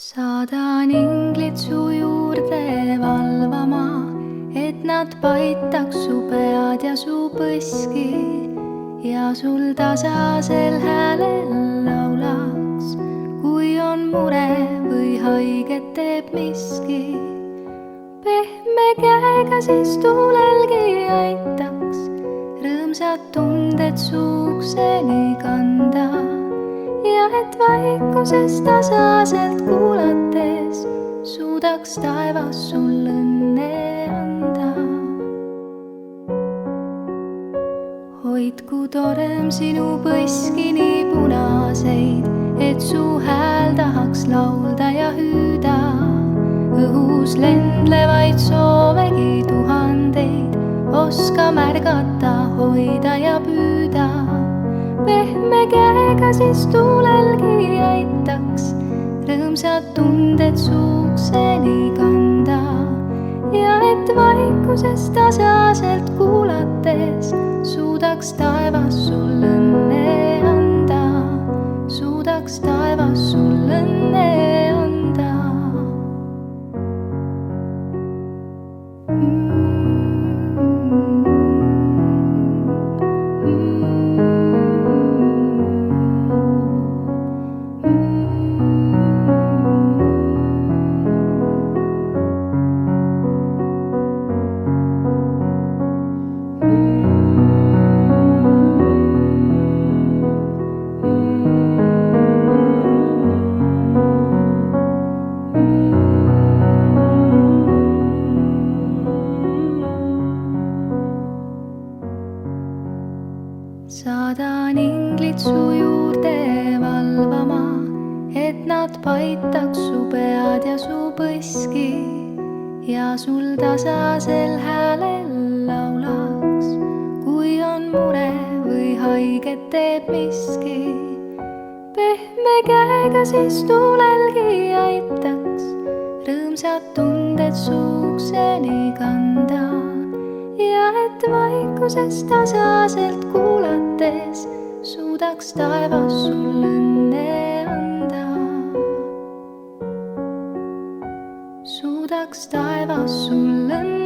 Saadan inglid su juurde valvama, et nad paitaks su pead ja su põski ja sul tasasel häälel laulaks, kui on mure või haiget teeb miski. Pehme käega siis tuulelgi aitaks rõõmsad tunded su ukseni kanda. Ja et vaikuses tasaselt kuulates suudaks taevas sul õnne anda. Hoidku torm sinu põski nii punaseid, et su hääl tahaks laulda ja hüüda. Õhus lendlevaid soovegi tuhandeid, oska märgata, hoida ja püüda. Pehme käega siis tuulelgi aitaks rõõmsad tunded su ukseni kanda. Ja et vaikuses tasaselt kuulates suudaks taevas sul õnne anda. Suudaks taevas sul õnne anda. Saadan inglid su juurde valvama, et nad paitaks su pead ja su põski ja sul tasasel häälel laulaks, kui on mure või haiget teeb miski. Pehme käega siis tuulelgi aitaks rõõmsad tunded su ukseni kanda. Ja et vaikuses tasaselt kuulates suudaks taevas sul õnne anda. Suudaks taevas sul õnne anda.